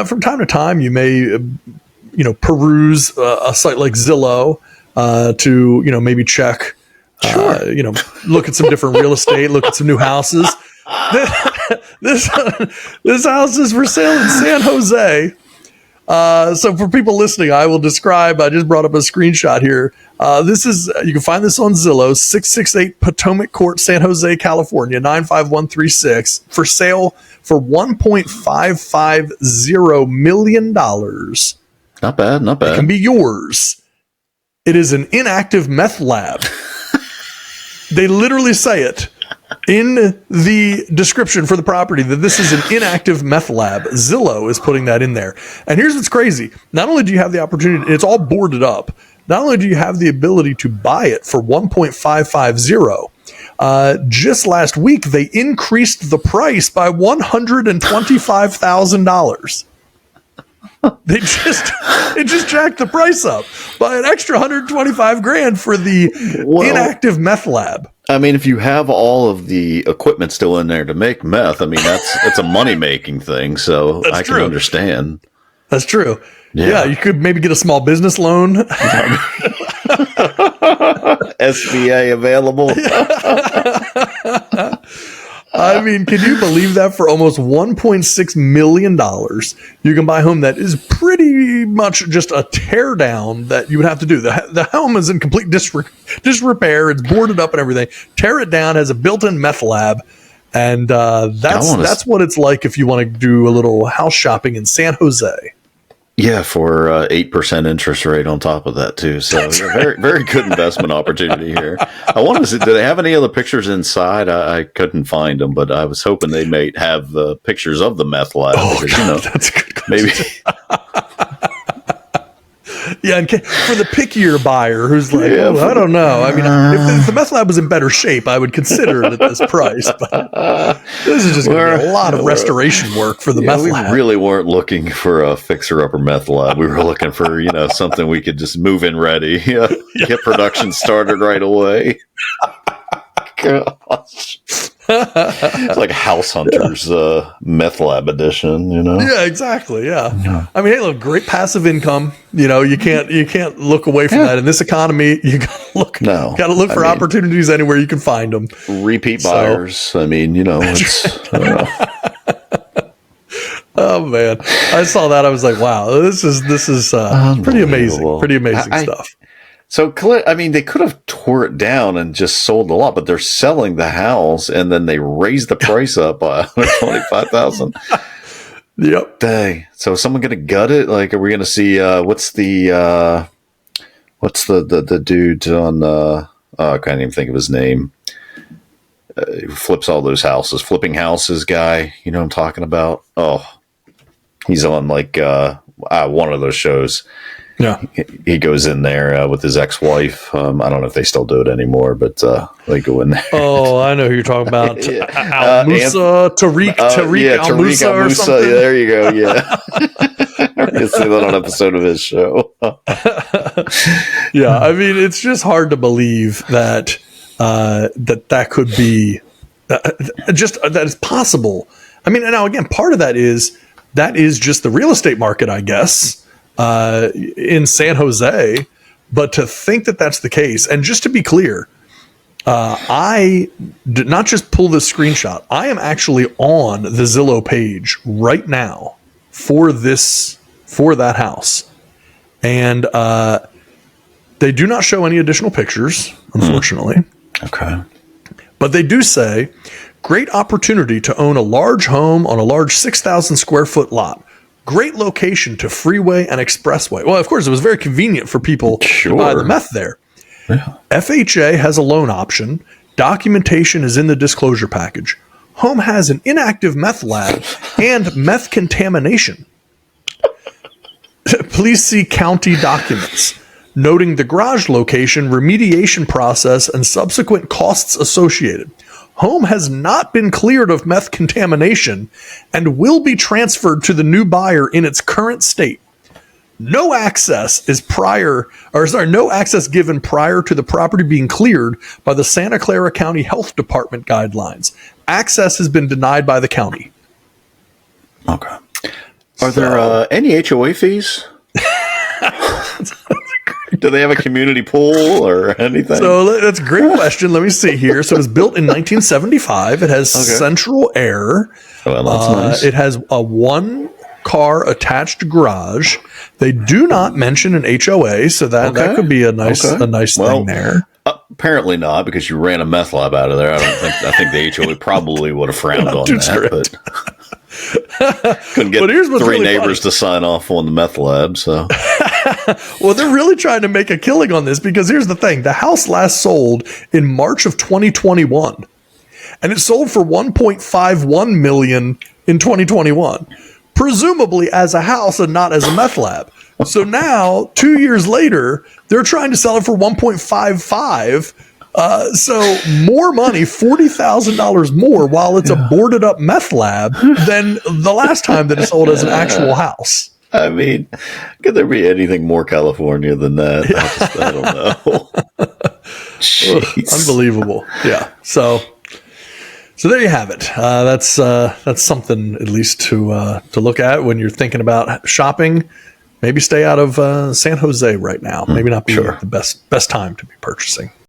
from time to time, you may, peruse a site like Zillow to, maybe check, look at some different real estate, look at some new houses. This house is for sale in San Jose. So for people listening, I will describe. I just brought up a screenshot here. You can find this on Zillow, 668 Potomac Court, San Jose, California, 95136, for sale for $1.550 million. Not bad. It can be yours. It is an inactive meth lab. They literally say it in the description for the property that this is an inactive meth lab. Zillow is putting that in there. And here's what's crazy. Not only do you have the opportunity, it's all boarded up. Not only do you have the ability to buy it for $1.550, just last week they increased the price by $125,000. They just jacked the price up by an extra $125,000 for the inactive meth lab. I mean, if you have all of the equipment still in there to make meth, I mean, it's a money-making thing, so I can understand. That's true. Yeah, you could maybe get a small business loan. SBA available. I mean, can you believe that for almost $1.6 million, you can buy a home that is pretty much just a tear down that you would have to do. The home is in complete disrepair. It's boarded up and everything. Tear it down, has a built-in meth lab. And that's what it's like if you want to do a little house shopping in San Jose. Yeah, for 8% interest rate on top of that too. So very, very good investment opportunity here. I wanted to see, do they have any other pictures inside? I couldn't find them, but I was hoping they might have the pictures of the meth lab. Oh, because, God, that's a good question. Maybe. Yeah, and for the pickier buyer who's like, I don't know. I mean, if the meth lab was in better shape, I would consider it at this price. But this is just going to be a lot of restoration work for the meth lab. We really weren't looking for a fixer-upper meth lab. We were looking for, something we could just move in ready, get production started right away. Gosh. It's like House Hunters meth lab edition, Yeah, exactly. Yeah. I mean, hey, look, great passive income. You can't look away from that in this economy. You gotta look for opportunities anywhere you can find them. Repeat buyers. I mean, it's. Oh man, I saw that. I was like, wow, this is pretty amazing. Pretty amazing stuff. So, I mean, they could have tore it down and just sold a lot, but they're selling the house and then they raised the price up by $125,000. Yep. Dang. So, is someone going to gut it? Like, are we going to see what's the dude on? I can't even think of his name. Who flips all those houses? Flipping Houses guy. You know what I'm talking about? Oh, he's on like one of those shows. Yeah, he goes in there with his ex-wife. I don't know if they still do it anymore, but they go in there. Oh, I know who you're talking about. Al Musa, Tariq Al Musa or something. Yeah, there you go. Yeah, I see that on an episode of his show. Yeah, I mean, it's just hard to believe that that could be that is possible. I mean, and now again, part of that is just the real estate market, I guess. In San Jose, but to think that that's the case, and just to be clear, I did not just pull this screenshot. I am actually on the Zillow page right now for that house, and they do not show any additional pictures, unfortunately. Okay, but they do say, great opportunity to own a large home on a large 6,000 square foot lot. Great location to freeway and expressway. Well, of course, it was very convenient for people to buy the meth there. Yeah. FHA has a loan option. Documentation is in the disclosure package. Home has an inactive meth lab and meth contamination. Please see county documents, noting the garage location, remediation process, and subsequent costs associated. Home has not been cleared of meth contamination and will be transferred to the new buyer in its current state. No access no access given prior to the property being cleared by the Santa Clara County Health Department guidelines. Access has been denied by the county. Okay. Are there any HOA fees? Do they have a community pool or anything? So that's a great question. Let me see here. So it was built in 1975. It has central air. Well, that's nice. It has a 1-car attached garage. They do not mention an HOA, so that could be a nice thing there. Apparently not, because you ran a meth lab out of there. I think the HOA probably would have frowned on that. But couldn't get here's what's 3 really neighbors funny. to sign off on the meth lab. So, well, they're really trying to make a killing on this, because here's the thing: the house last sold in March of 2021, and it sold for $1.51 million in 2021, presumably as a house and not as a meth lab. So now, 2 years later, they're trying to sell it for $1.55. So more money, $40,000 more, while it's a boarded up meth lab, than the last time that it sold as an actual house. I mean, could there be anything more California than that? I don't know. Jeez. Unbelievable. Yeah. So there you have it. That's something at least to look at when you're thinking about shopping. Maybe stay out of San Jose right now. Maybe not be the best time to be purchasing.